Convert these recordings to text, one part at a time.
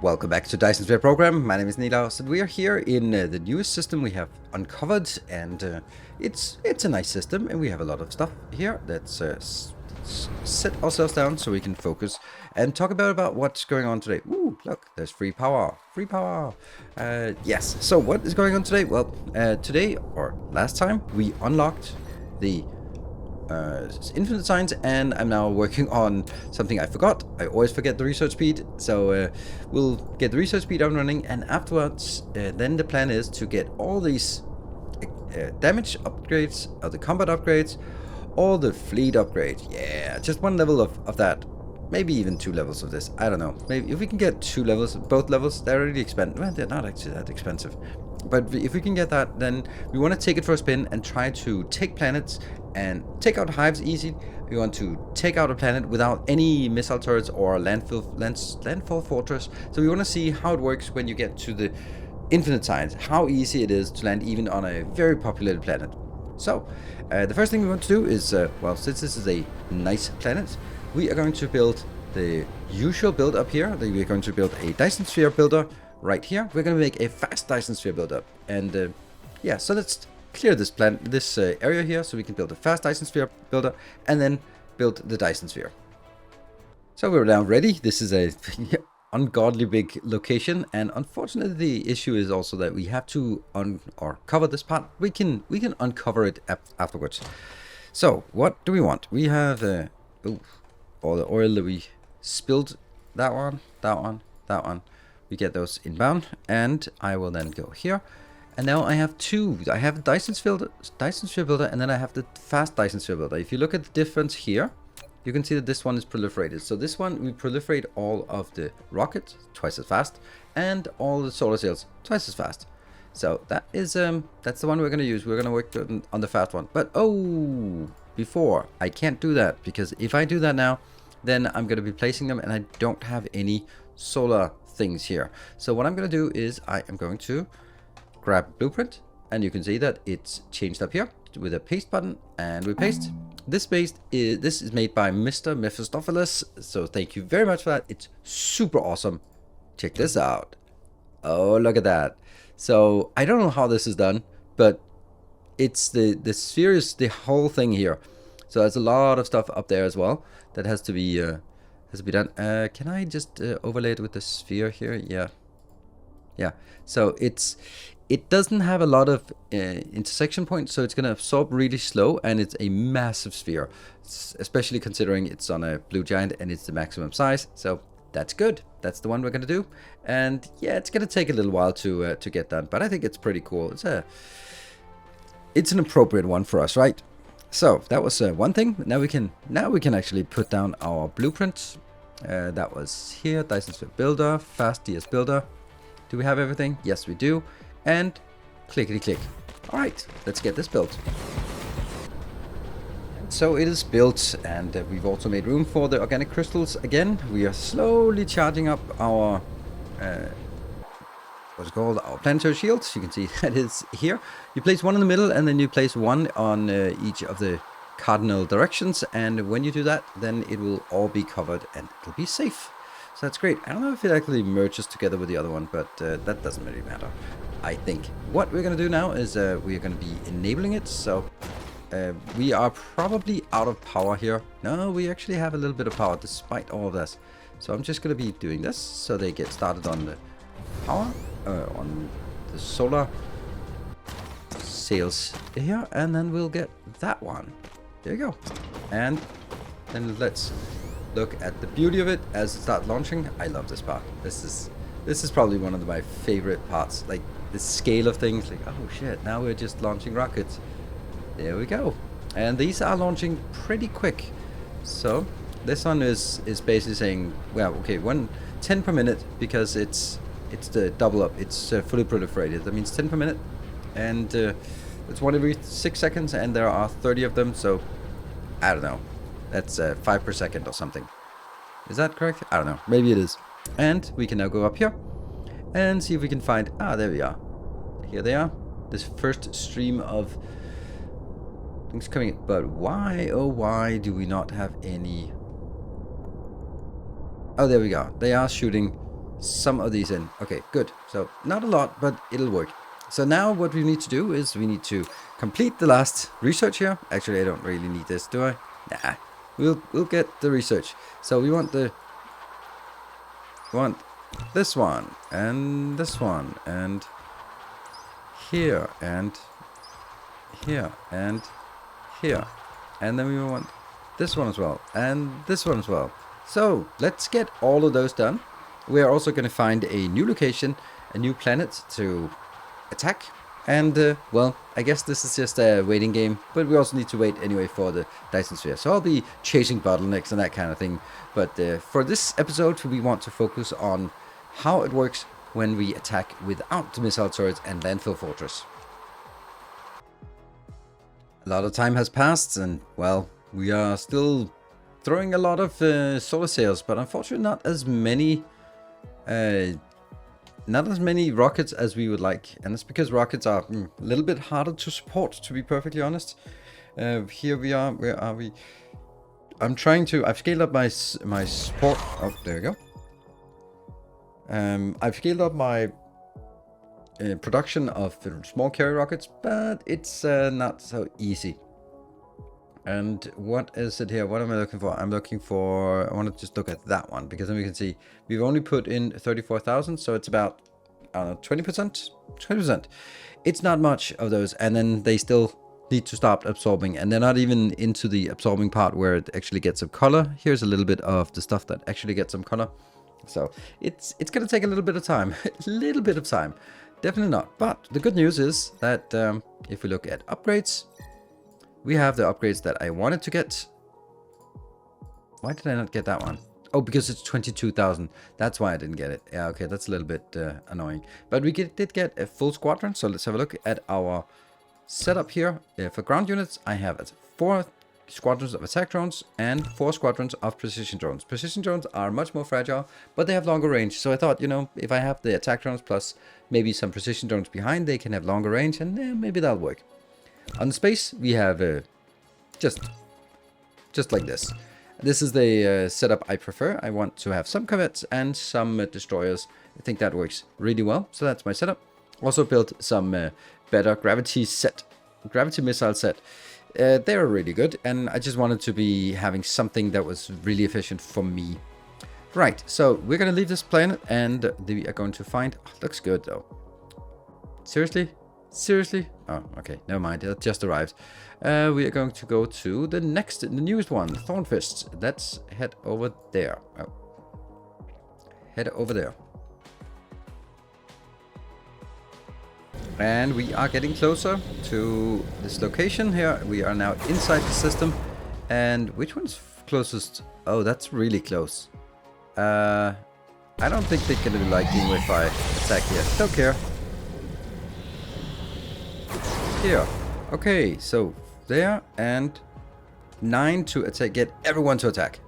Welcome back to Dyson Sphere Program. My name is Nilaus, and we are here in the newest system we have uncovered, and it's a nice system, and we have a lot of stuff here. Let's set ourselves down so we can focus and talk about what's going on today. Ooh, look, there's free power. Free power. Yes, so what is going on today? Well, today, or last time, we unlocked the infinite signs, and I'm now working on something I forgot. I always forget the research speed, so we'll get the research speed up and running, and afterwards then the plan is to get all these damage upgrades, or the combat upgrades, all the fleet upgrade. Yeah, just one level of that, maybe even 2 levels of this. I don't know, maybe if we can get 2 levels, both levels. They're really expensive. Well, they're not actually that expensive, but if we can get that, then we want to take it for a spin and try to take planets and take out hives easy. We want to take out a planet without any missile turrets or landfall fortress. So we want to see how it works when you get to the infinite signs, how easy it is to land even on a very populated planet. So the first thing we want to do is, well, since this is a nice planet, we are going to build the usual build up here. We're going to build a Dyson Sphere builder right here. We're going to make a fast Dyson Sphere builder, and yeah, so let's clear this area here so we can build a fast Dyson Sphere builder and then build the Dyson Sphere. So we're now ready. This is a ungodly big location, and unfortunately the issue is also that we have to cover this part. We can uncover it afterwards. So what do we want? We have all the oil that we spilled. That one. We get those inbound, and I will then go here. And now I have 2. I have Dyson Sphere builder, and then I have the fast Dyson Sphere builder. If you look at the difference here, you can see that this one is proliferated. So this one, we proliferate all of the rockets twice as fast, and all the solar sails twice as fast. So that is that's the one we're going to use. We're going to work on the fast one. But before, I can't do that, because if I do that now, then I'm going to be placing them, and I don't have any solar things here. So what I'm going to do is I am going to grab blueprint, and you can see that it's changed up here with a paste button, and we paste. This is made by Mr. Mephistopheles, so thank you very much for that. It's super awesome. Check this out. Oh, look at that. So I don't know how this is done, but it's the sphere is the whole thing here. So there's a lot of stuff up there as well that has to be done. Can I just overlay it with the sphere here? Yeah. So it doesn't have a lot of intersection points, so it's going to absorb really slow, and it's a massive sphere, especially considering it's on a blue giant and it's the maximum size. So that's good. That's the one we're going to do, and yeah, it's going to take a little while to get done, but I think it's pretty cool. It's an appropriate one for us, right? So that was one thing. Now we can actually put down our blueprints. That was here, Dyson Sphere builder, fast DS builder. Do we have everything? Yes, we do. And clickety click. All right, let's get this built. So it is built, and we've also made room for the organic crystals again. We are slowly charging up our what's it called, our planetary shields. You can see that is here. You place one in the middle, and then you place one on each of the cardinal directions, and when you do that, then it will all be covered and it'll be safe. So that's great. I don't know if it actually merges together with the other one, but that doesn't really matter. I think what we're going to do now is we're going to be enabling it. So we are probably out of power here. No, we actually have a little bit of power despite all of this. So I'm just going to be doing this so they get started on the power, on the solar sails here, and then we'll get that one. There you go. And then let's look at the beauty of it as it starts launching. I love this part. This is probably one of my favorite parts. Like the scale of things. Like, oh shit, now we're just launching rockets. There we go. And these are launching pretty quick. So this one is basically saying, well, okay, 10 per minute, because it's the double up. It's fully proliferated. That means 10 per minute, and it's 1 every 6 seconds, and there are 30 of them. So I don't know. That's 5 per second or something. Is that correct? I don't know. Maybe it is. And we can now go up here and see if we can find... there we are. Here they are. This first stream of things coming in. But why, oh why do we not have any... Oh, there we go. They are shooting some of these in. Okay, good. So not a lot, but it'll work. So now what we need to do is we need to complete the last research here. Actually, I don't really need this, do I? Nah, we'll get the research. So we want this one and this one and here and here and here, and then we want this one as well and this one as well. So let's get all of those done. We are also going to find a new location, a new planet to attack. And well, I guess this is just a waiting game, but we also need to wait anyway for the Dyson Sphere. So I'll be chasing bottlenecks and that kind of thing. But for this episode, we want to focus on how it works when we attack without the missile turrets and landfill fortress. A lot of time has passed, and well, we are still throwing a lot of solar sails, but unfortunately not as many rockets as we would like, and it's because rockets are a little bit harder to support, to be perfectly honest. Here we are. Where are we? I've scaled up my support. Oh, there we go. I've scaled up my production of small carrier rockets, but it's not so easy. And what is it here? What am I looking for? I want to just look at that one, because then we can see we've only put in 34,000, so it's about 20%. 20%. It's not much of those, and then they still need to start absorbing, and they're not even into the absorbing part where it actually gets some color. Here's a little bit of the stuff that actually gets some color. So it's going to take a little bit of time. A little bit of time. Definitely not. But the good news is that if we look at upgrades, we have the upgrades that I wanted to get. Why did I not get that one? Oh, because it's 22,000. That's why I didn't get it. Yeah, okay, that's a little bit annoying. But we did get a full squadron. So let's have a look at our setup here. For ground units, I have 4 squadrons of attack drones and 4 squadrons of precision drones. Precision drones are much more fragile, but they have longer range. So I thought, you know, if I have the attack drones plus maybe some precision drones behind, they can have longer range, and maybe that'll work. On the space, we have just like this. This is the setup I prefer. I want to have some corvettes and some destroyers. I think that works really well. So that's my setup. Also built some better gravity missile set. They're really good, and I just wanted to be having something that was really efficient for me. Right, so we're going to leave this planet, and we are going to find... Oh, looks good, though. Seriously? Seriously? Oh, okay, never mind. It just arrived. We are going to go to the newest one, Thorn. Let's head over there. Oh. Head over there. And we are getting closer to this location here. We are now inside the system. And which one's closest? Oh, that's really close. I don't think they're going to be liking if I attack here. Don't care. Here. Okay, so there, and 9 to attack. Get everyone to attack.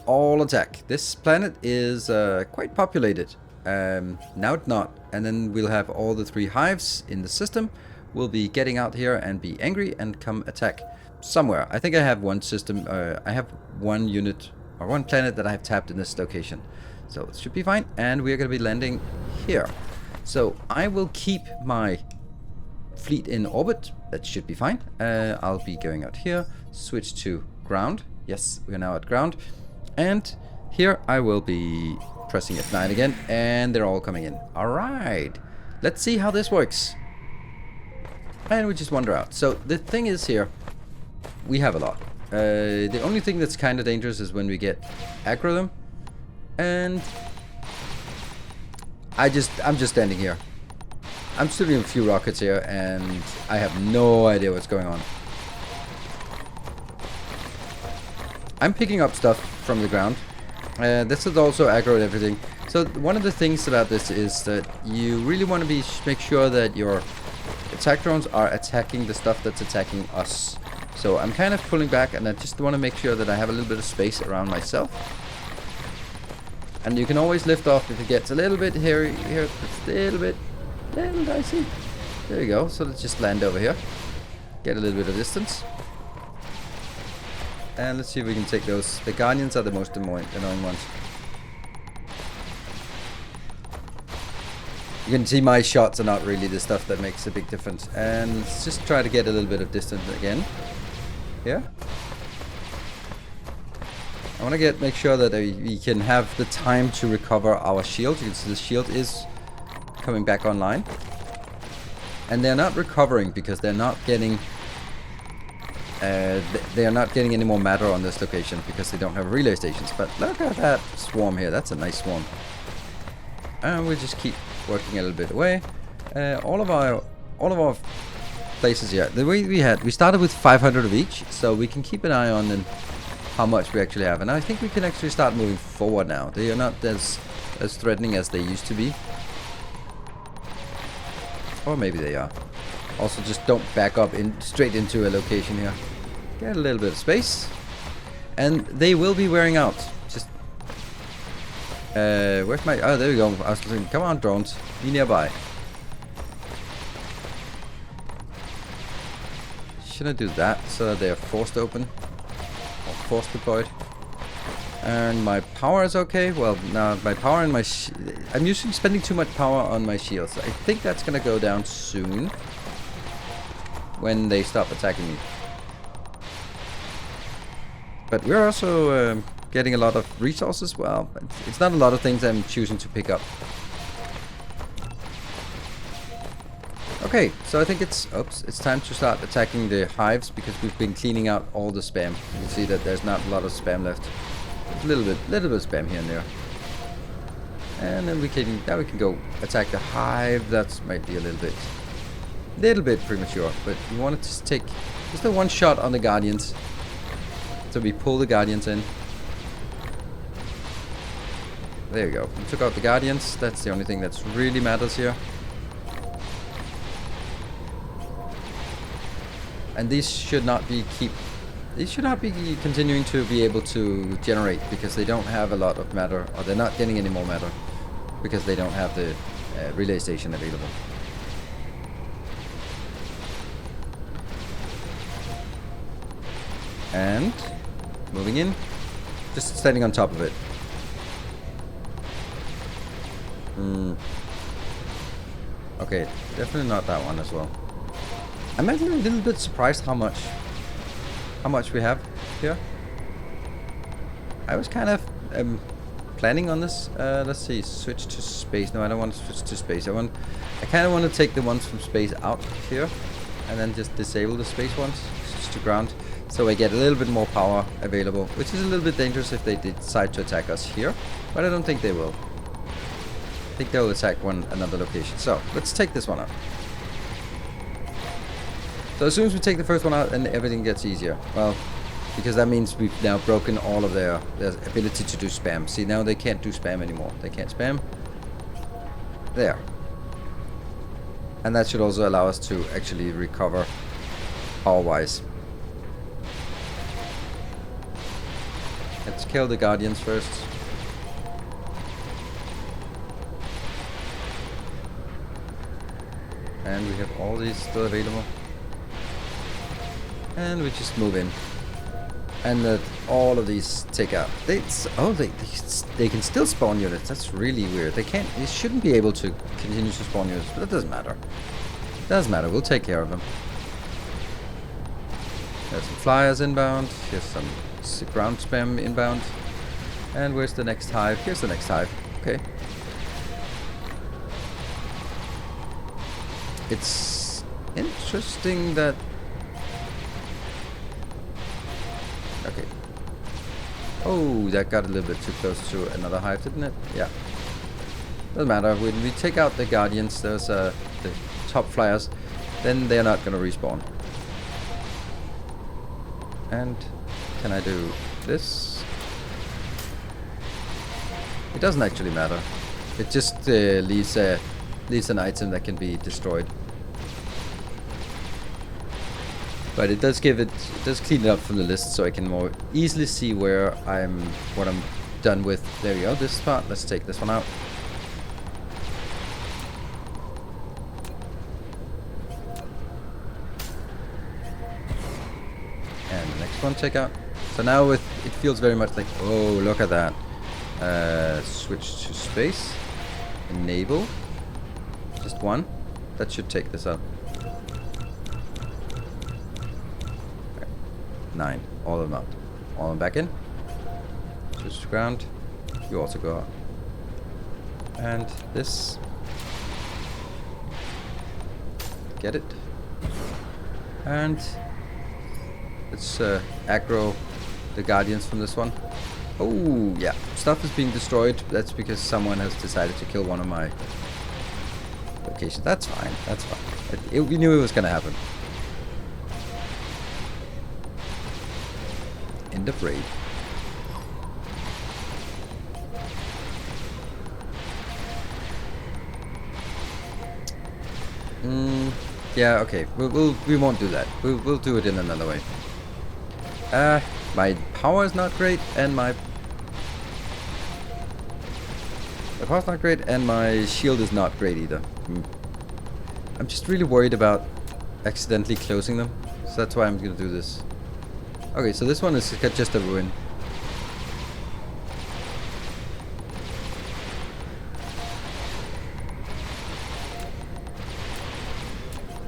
All attack. This planet is quite populated. Now it's not. And then we'll have all the 3 hives in the system. We'll be getting out here and be angry and come attack somewhere. I think I have one system. I have one unit or one planet that I have tapped in this location. So it should be fine. And we are going to be landing here. So I will keep my fleet in orbit. That should be fine. I'll be going out here, switch to ground. Yes, we are now at ground, and here I will be pressing F9 again, and they're all coming in. All right, let's see how this works. And we just wander out. So the thing is, here we have a lot. The only thing that's kind of dangerous is when we get aggro them, and I'm just standing here. I'm shooting a few rockets here, and I have no idea what's going on. I'm picking up stuff from the ground. This is also aggro and everything. So one of the things about this is that you really want to make sure that your attack drones are attacking the stuff that's attacking us. So I'm kind of pulling back, and I just want to make sure that I have a little bit of space around myself. And you can always lift off if it gets a little bit hairy here. It's a little dicey. There you go. So let's just land over here. Get a little bit of distance. And let's see if we can take those. The Guardians are the most annoying ones. You can see my shots are not really the stuff that makes a big difference. And let's just try to get a little bit of distance again. Here. I want to make sure that we can have the time to recover our shield. You can see the shield is coming back online. And they're not recovering because they're not getting... they are not getting any more matter on this location because they don't have relay stations. But look at that swarm here. That's a nice swarm. And we'll just keep working a little bit away. All of our places here. The way we started with 500 of each, so we can keep an eye on how much we actually have. And I think we can actually start moving forward now. They are not as threatening as they used to be. Or maybe they are. Also, just don't back up straight into a location here. Get a little bit of space. And they will be wearing out. Just... where's my... Oh, there we go. I was thinking, come on, drones. Be nearby. Should I do that so that they are forced open? Or forced deployed? And my power is okay. Well, now my power and my... I'm usually spending too much power on my shields. I think that's going to go down soon. When they stop attacking me. But we're also getting a lot of resources. Well, it's not a lot of things I'm choosing to pick up. Okay, so I think it's time to start attacking the hives because we've been cleaning out all the spam. You can see that there's not a lot of spam left. A little bit of spam here and there. And then we can go attack the hive. That might be a little bit premature, but we wanted to take just the one shot on the guardians. So we pull the guardians in. There we go. We took out the guardians. That's the only thing that really matters here. And these should not be continuing to be able to generate because they don't have a lot of matter, or they're not getting any more matter because they don't have the relay station available. And moving in, just standing on top of it. Okay, definitely not that one as well. I'm actually a little bit surprised how much we have here. I was kind of planning on this. Let's see, switch to space. No, I don't want to switch to space. I kind of want to take the ones from space out here, and then just disable the space ones just to ground. So I get a little bit more power available, which is a little bit dangerous if they decide to attack us here. But I don't think they will. I think they'll attack another location. So let's take this one out. So as soon as we take the first one out, and everything gets easier. Well, because that means we've now broken all of their ability to do spam. See, now they can't do spam anymore. They can't spam. There. And that should also allow us to actually recover power-wise. Let's kill the guardians first. And we have all these still available. And we just move in. And let all of these take out. They can still spawn units. That's really weird. They shouldn't be able to continue to spawn units, but it doesn't matter. It doesn't matter. We'll take care of them. There's some flyers inbound. Here's some ground spam inbound. And where's the next hive? Here's the next hive. Okay. It's interesting that... Okay. Oh, that got a little bit too close to another hive, didn't it? Yeah. Doesn't matter. When we take out the guardians, there's the top flyers, then they're not going to respawn. And can I do this? It doesn't actually matter. It just leaves an item that can be destroyed. But it does clean it up from the list, so I can more easily see what I'm done with. There we go. This part. Let's take this one out. And the next one take out. So now it feels very much like, oh, look at that. Switch to space. Enable. Just one. That should take this up. 9. All of them out. All of them back in. Switch to ground. You also go out. And this. Get it. And let's aggro the guardians from this one. Oh, yeah. Stuff is being destroyed. That's because someone has decided to kill one of my locations. That's fine. That's fine. We knew it was going to happen. End of raid. Yeah, okay. We won't do that. We'll do it in another way. My power is not great, and my power's not great, and my shield is not great either. I'm just really worried about accidentally closing them, so that's why I'm gonna do this. Okay, so this one is just a ruin.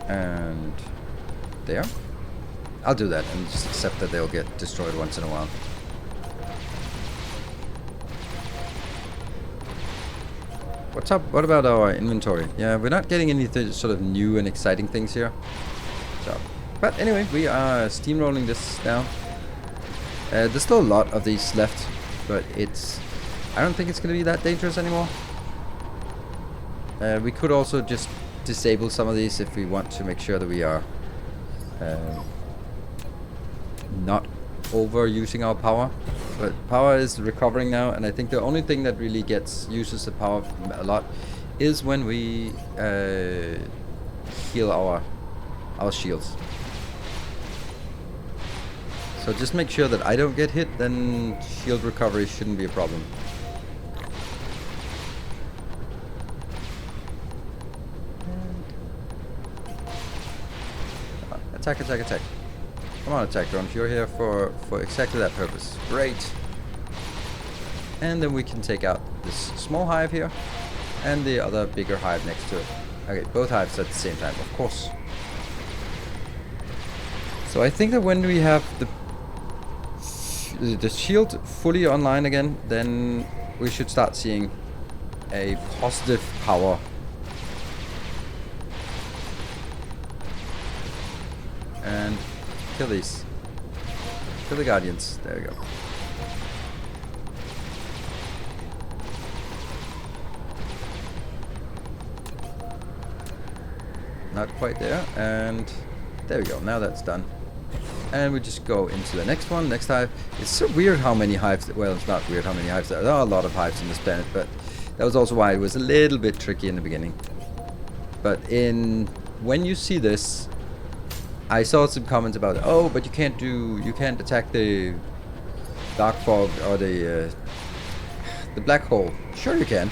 And there. I'll do that and just accept that they'll get destroyed once in a while. What's up? What about our inventory? Yeah, we're not getting any sort of new and exciting things here. So, but anyway, we are steamrolling this now. There's still a lot of these left, but I don't think it's going to be that dangerous anymore. We could also just disable some of these if we want to make sure that we are not overusing our power. But power is recovering now, and I think the only thing that really uses the power a lot is when we heal our shields. So just make sure that I don't get hit, then shield recovery shouldn't be a problem. Attack, attack, attack. Come on, attack drones. You're here for exactly that purpose. Great. And then we can take out this small hive here and the other bigger hive next to it. Okay, both hives at the same time, of course. So I think that when we have the shield fully online again, then we should start seeing a positive power. And kill these. Kill the guardians. There we go. Not quite there. And there we go. Now that's done. And we just go into the next one, next hive. It's so weird how many hives, well, it's not weird how many hives there are a lot of hives on this planet, but that was also why it was a little bit tricky in the beginning. But when you see this, I saw some comments about, oh, but you can't attack the Darkfog or the black hole. Sure you can.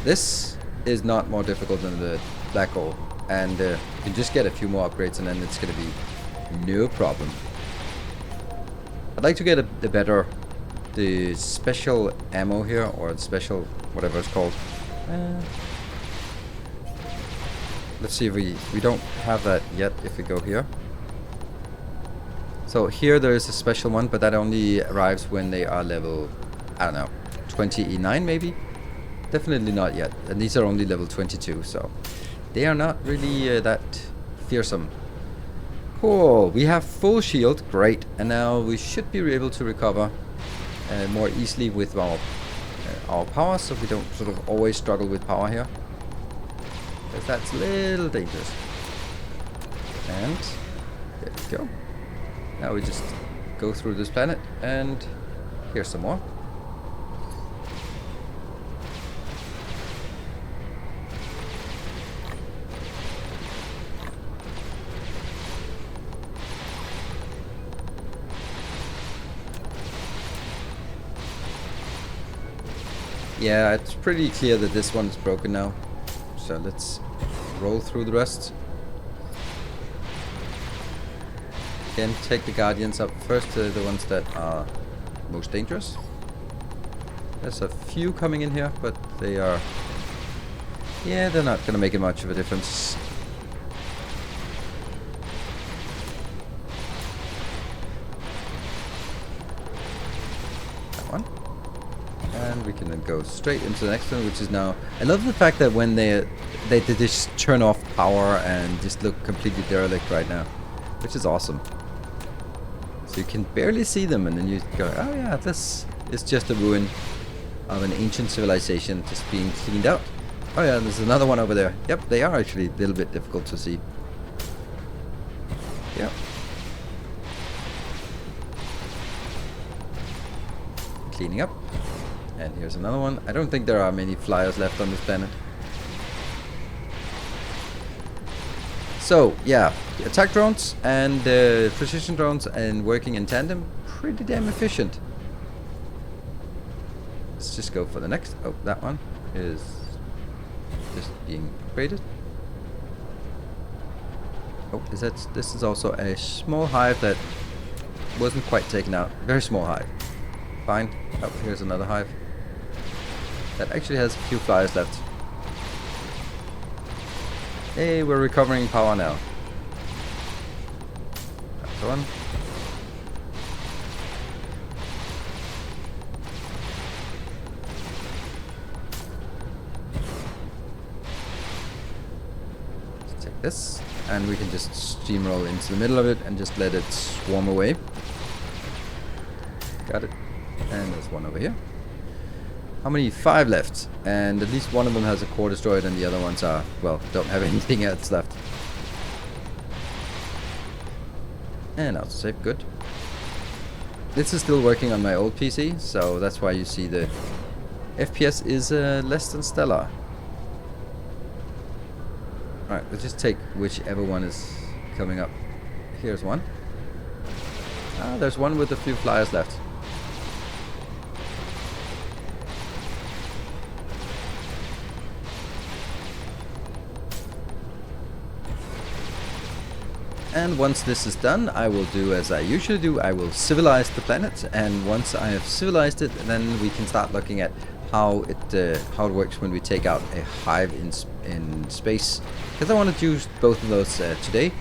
This is not more difficult than the black hole, and you can just get a few more upgrades and then it's gonna be no problem. I'd like to get the special ammo here, or the special whatever it's called. Let's see if we don't have that yet if we go here. So here there is a special one, but that only arrives when they are level, I don't know, 29 maybe? Definitely not yet. And these are only level 22, so they are not really that fearsome. Cool, we have full shield, great, and now we should be able to recover more easily with our power, so we don't sort of always struggle with power here, because that's a little dangerous. And there we go. Now we just go through this planet, and here's some more. Yeah, it's pretty clear that this one's broken now. So let's roll through the rest. Again, take the guardians up first, the ones that are most dangerous. There's a few coming in here, but they are Yeah, they're not gonna make it much of a difference. That one. And we can then go straight into the next one, which is now... I love the fact that when they just turn off power and just look completely derelict right now, which is awesome. So you can barely see them, and then you go, oh yeah, this is just a ruin of an ancient civilization just being cleaned out. Oh yeah, there's another one over there. Yep, they are actually a little bit difficult to see. Yep. Cleaning up. And here's another one. I don't think there are many flyers left on this planet. So, yeah, attack drones and precision drones and working in tandem, pretty damn efficient. Let's just go for the next. Oh, that one is just being upgraded. Oh, this is also a small hive that wasn't quite taken out. Very small hive. Fine. Oh, here's another hive. That actually has a few flyers left. Hey, we're recovering power now. That's the one. Let's take this, and we can just steamroll into the middle of it and just let it swarm away. Got it. And there's one over here. How many? 5 left, and at least one of them has a core destroyed, and the other ones are, well, don't have anything else left. And autosave, good. This is still working on my old PC, so that's why you see the FPS is less than stellar. Alright, let's just take whichever one is coming up. Here's one. Ah, there's one with a few flyers left. And once this is done, I will do as I usually do. I will civilize the planet, and once I have civilized it, then we can start looking at how it works when we take out a hive in space. Because I want to do both of those today,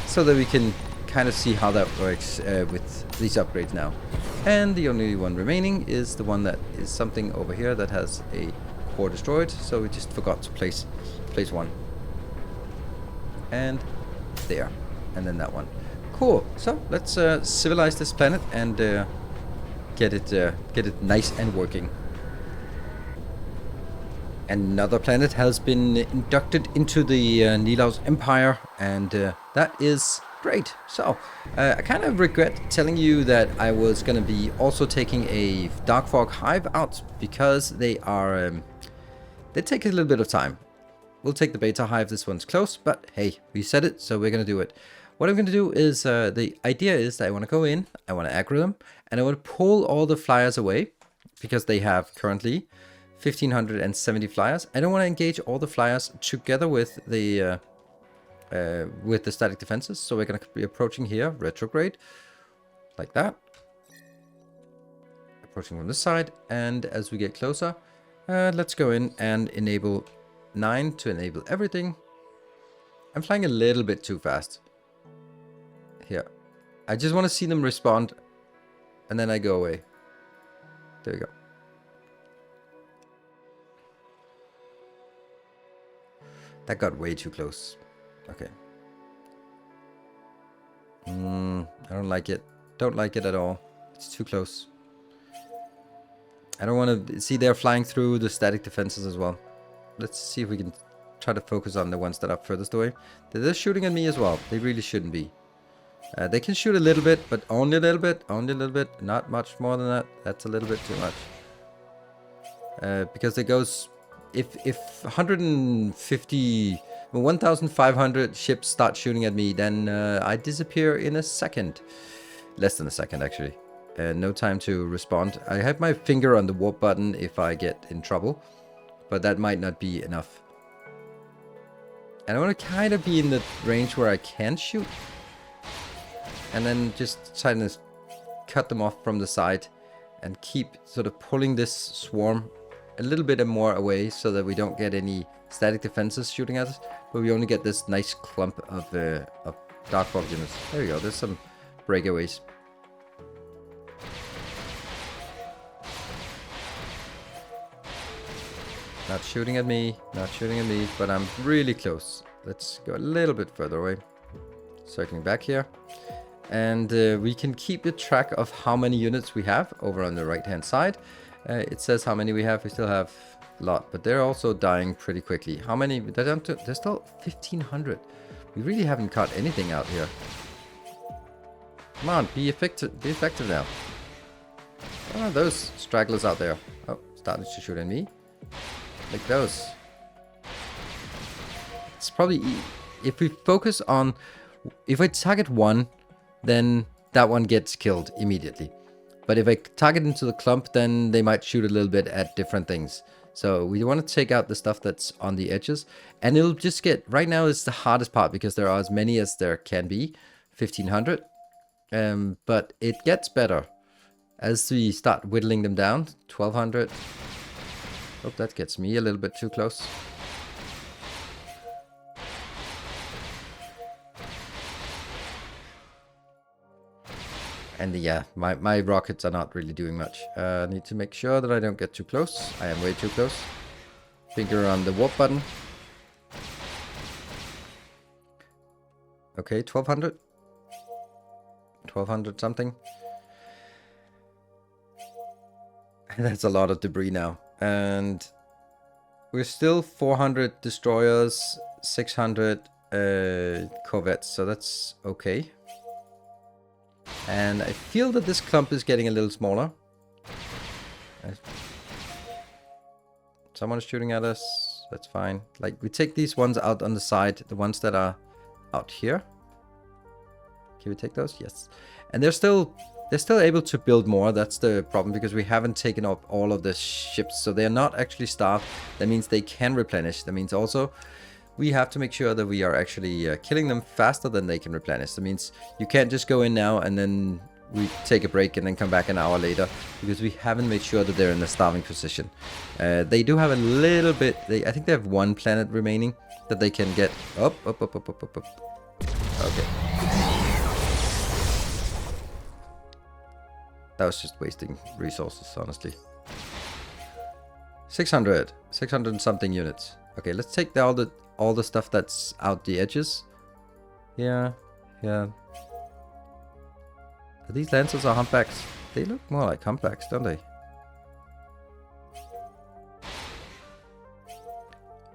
so that we can kind of see how that works with these upgrades now. And the only one remaining is the one that is something over here that has a core destroyed. So we just forgot to place one. And there. And then that one. Cool. So let's civilize this planet and get it nice and working. Another planet has been inducted into the Nilaus Empire, and that is great. So I kind of regret telling you that I was going to be also taking a Darkfog hive out, because they take a little bit of time. We'll take the beta hive. This one's close, but hey, we said it, so we're going to do it. What I'm going to do is, the idea is that I want to go in, I want to aggro them, and I want to pull all the flyers away, because they have currently 1,570 flyers. I don't want to engage all the flyers together with the static defenses, so we're going to be approaching here, retrograde, like that. Approaching from this side, and as we get closer, let's go in and enable 9 to enable everything. I'm flying a little bit too fast. Here. I just want to see them respond, and then I go away. There we go. That got way too close. Okay. I don't like it. Don't like it at all. It's too close. I don't want to see they're flying through the static defenses as well. Let's see if we can try to focus on the ones that are furthest away. They're shooting at me as well. They really shouldn't be. They can shoot a little bit, but only a little bit. Only a little bit. Not much more than that. That's a little bit too much. Because it goes... If 1,500 ships start shooting at me, then I disappear in a second. Less than a second, actually. No time to respond. I have my finger on the warp button if I get in trouble, but that might not be enough. And I want to kind of be in the range where I can shoot, and then just try to cut them off from the side and keep sort of pulling this swarm a little bit more away, so that we don't get any static defenses shooting at us, but we only get this nice clump of Darkfog units. There we go. There's some breakaways. Not shooting at me, not shooting at me, but I'm really close. Let's go a little bit further away. Circling back here. And we can keep a track of how many units we have over on the right hand side. It says how many we have. We still have a lot, but they're also dying pretty quickly. How many? There's still 1,500. We really haven't caught anything out here. Come on, be effective now. What are those stragglers out there? Oh, starting to shoot at me. Like those. It's probably, if we focus on, if I target one, then that one gets killed immediately. But if I target into the clump, then they might shoot a little bit at different things. So we want to take out the stuff that's on the edges. And it'll just get, right now is the hardest part because there are as many as there can be. 1,500. But it gets better as we start whittling them down. 1,200. Oh, that gets me a little bit too close. And yeah, my rockets are not really doing much. I need to make sure that I don't get too close. I am way too close. Finger on the warp button. Okay, 1,200. 1,200 something. That's a lot of debris now. And we're still 400 destroyers, 600 corvettes, so that's okay. And I feel that this clump is getting a little smaller. Someone's shooting at us, that's fine. Like, we take these ones out on the side, the ones that are out here. Can we take those? Yes. And they're still able to build more. That's the problem, because we haven't taken up all of the ships, so they're not actually starved. That means they can replenish. That means also we have to make sure that we are actually killing them faster than they can replenish. That means you can't just go in now and then we take a break and then come back an hour later, because we haven't made sure that they're in a starving position. They do have a little bit, I think they have one planet remaining that they can get up. Okay. That was just wasting resources, honestly. 600 and something units. Okay, let's take all the stuff that's out the edges. Yeah. Are these lancers or humpbacks? They look more like humpbacks, don't they?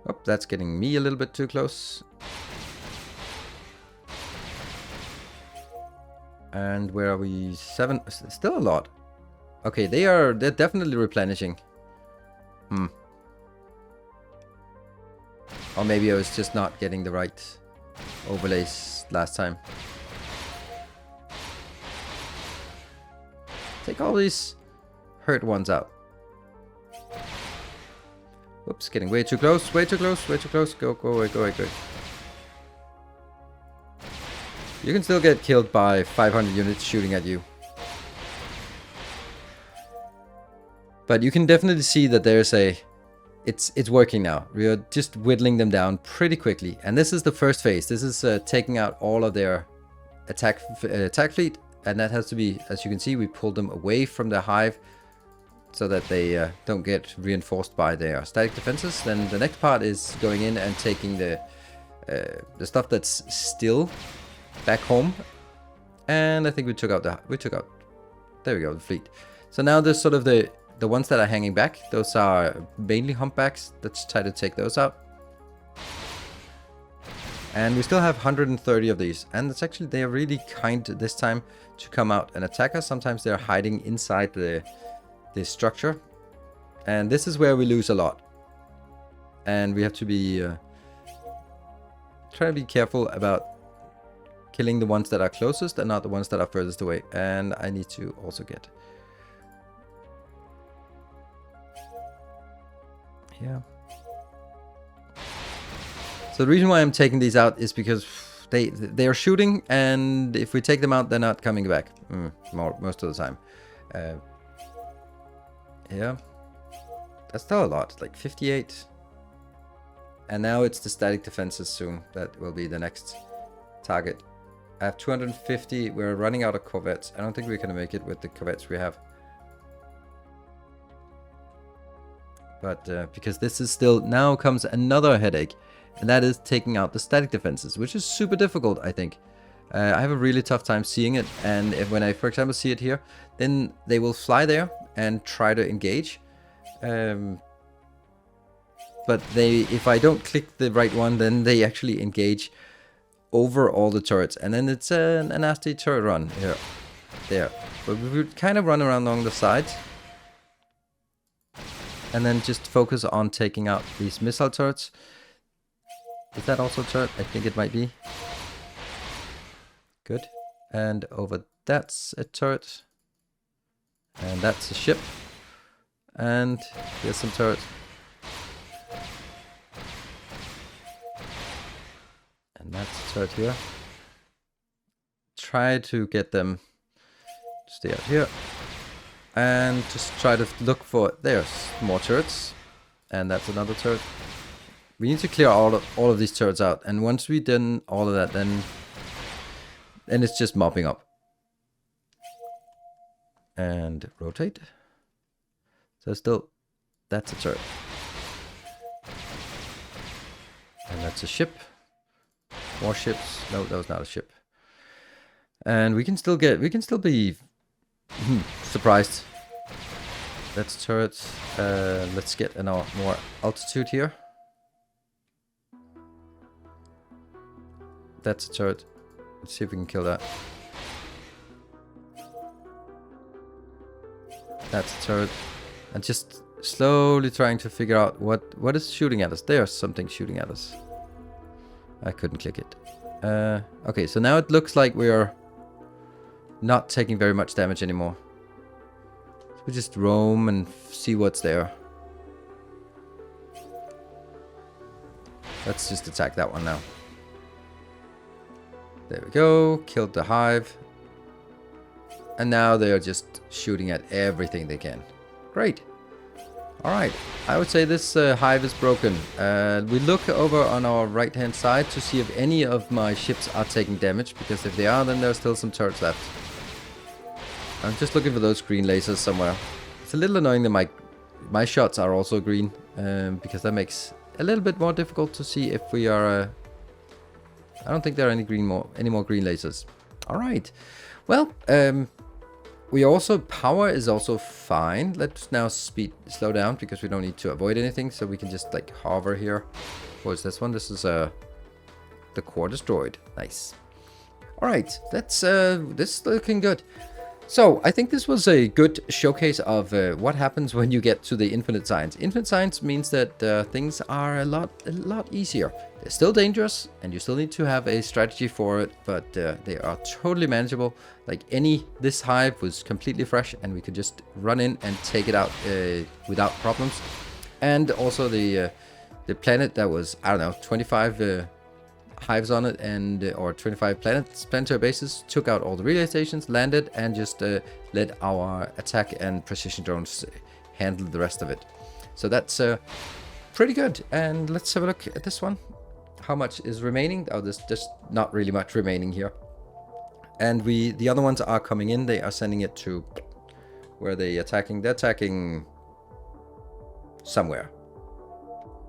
Oh, that's getting me a little bit too close. And where are we? 7, still a lot. Okay, they're definitely replenishing. Or maybe I was just not getting the right overlays last time. Take all these hurt ones out. Oops, getting way too close, way too close. Go away. You can still get killed by 500 units shooting at you. But you can definitely see that there's it's working now. We are just whittling them down pretty quickly. And this is the first phase. This is taking out all of their attack fleet. And that has to be, as you can see, we pulled them away from the hive so that they don't get reinforced by their static defenses. Then the next part is going in and taking the stuff that's still back home. And I think we took out, there we go, the fleet. So now there's sort of the ones that are hanging back. Those are mainly humpbacks. Let's try to take those out. And we still have 130 of these. And it's actually, they are really kind this time to come out and attack us. Sometimes they're hiding inside the structure. And this is where we lose a lot. And we have to be try to be careful about killing the ones that are closest and not the ones that are furthest away. And I need to also get... Yeah. So the reason why I'm taking these out is because they are shooting, and if we take them out, they're not coming back most of the time. Yeah, that's still a lot, like 58. And now it's the static defenses soon. That will be the next target. I have 250. We're running out of corvettes. I don't think we're going to make it with the corvettes we have. But because this is still... Now comes another headache. And that is taking out the static defenses, which is super difficult, I think. I have a really tough time seeing it. And when I, for example, see it here, then they will fly there and try to engage. But if I don't click the right one, then they actually engage over all the turrets. And then it's a nasty turret run here. There. But we would kind of run around along the sides. And then just focus on taking out these missile turrets. Is that also a turret? I think it might be. Good. And over that's a turret. And that's a ship. And here's some turrets. And that's a turret here. Try to get them to stay out here. And just try to look for... There's more turrets. And that's another turret. We need to clear all of these turrets out. And once we've done all of that, then it's just mopping up. And rotate. So still, that's a turret. And that's a ship. More ships. No, that was not a ship. And we can still be surprised. That's turrets. Let's get more altitude here. That's a turret. Let's see if we can kill that. That's a turret. And just slowly trying to figure out what is shooting at us. There's something shooting at us. I couldn't click it. Okay, so now it looks like we are not taking very much damage anymore. So we just roam and see what's there. Let's just attack that one now. There we go. Killed the hive. And now they are just shooting at everything they can. Great. Alright. I would say this hive is broken. We look over on our right hand side to see if any of my ships are taking damage. Because if they are, then there's still some turrets left. I'm just looking for those green lasers somewhere. It's a little annoying that my shots are also green. Because that makes a little bit more difficult to see if we are... I don't think there are any more green lasers. All right. Well, power is also fine. Let's now slow down because we don't need to avoid anything. So we can just like hover here. What is this one? This is the core destroyed. Nice. All right. That's this is looking good. So I think this was a good showcase of what happens when you get to the infinite science. Infinite science means that things are a lot easier. They're still dangerous, and you still need to have a strategy for it, but they are totally manageable. Like this hive was completely fresh, and we could just run in and take it out without problems. And also the planet that was, I don't know, 25 hives on it, and or 25 planetary bases, took out all the relay stations, landed, and just let our attack and precision drones handle the rest of it. So that's pretty good. And let's have a look at this one. How much is remaining? Oh, there's just not really much remaining here. And the other ones are coming in. They are sending it to where are they attacking? They're attacking somewhere.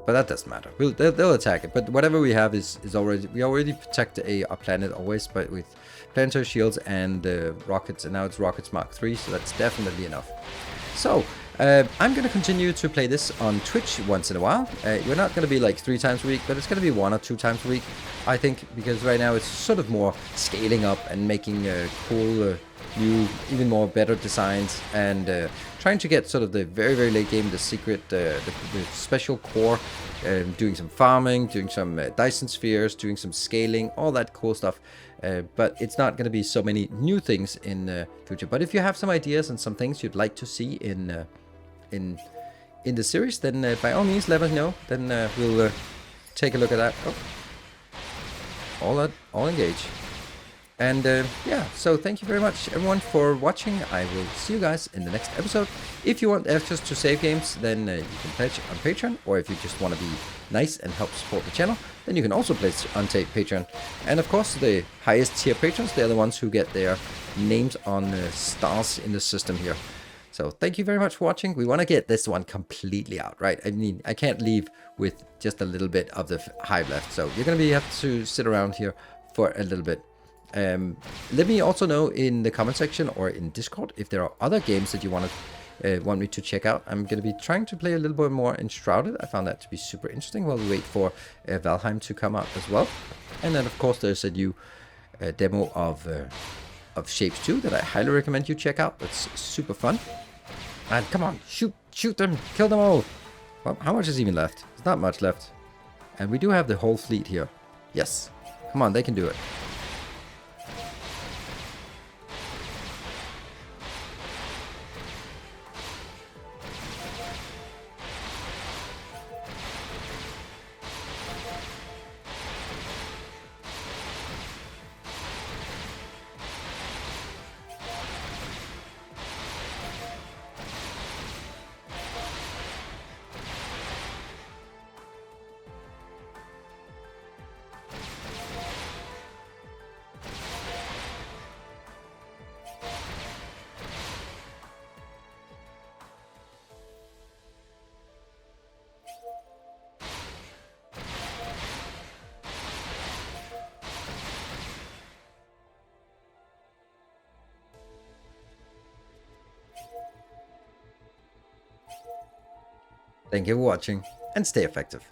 But that doesn't matter. They'll attack it. But whatever we have is already... We already protect our planet always, but with planetary shields and rockets. And now it's rockets Mark III, so that's definitely enough. So, I'm going to continue to play this on Twitch once in a while. We're not going to be like 3 times a week, but it's going to be 1 or 2 times a week, I think. Because right now it's sort of more scaling up and making cool, new, even more better designs. And... trying to get sort of the very, very late game, the secret, the special core, doing some farming, doing some Dyson spheres, doing some scaling, all that cool stuff. But it's not going to be so many new things in future. But if you have some ideas and some things you'd like to see in the series, then by all means let us know. Then we'll take a look at that. Oh. All engage. And yeah, so thank you very much everyone for watching. I will see you guys in the next episode. If you want access to save games, then you can pledge on Patreon, or if you just want to be nice and help support the channel, then you can also pledge on Patreon. And of course, the highest tier patrons, they're the ones who get their names on stars in the system here. So thank you very much for watching. We want to get this one completely out, right? I mean, I can't leave with just a little bit of the hive left, so you're going to have to sit around here for a little bit. Let me also know in the comment section or in Discord if there are other games that you want me to check out. I'm going to be trying to play a little bit more Enshrouded. I found that to be super interesting while we wait for Valheim to come out as well. And then of course there's a new demo of Shapes 2 that I highly recommend you check out. It's super fun. And come on, shoot them, kill them all. Well, how much is even left? There's not much left. And we do have the whole fleet here. Yes, come on, they can do it. Thank you for watching, and stay effective.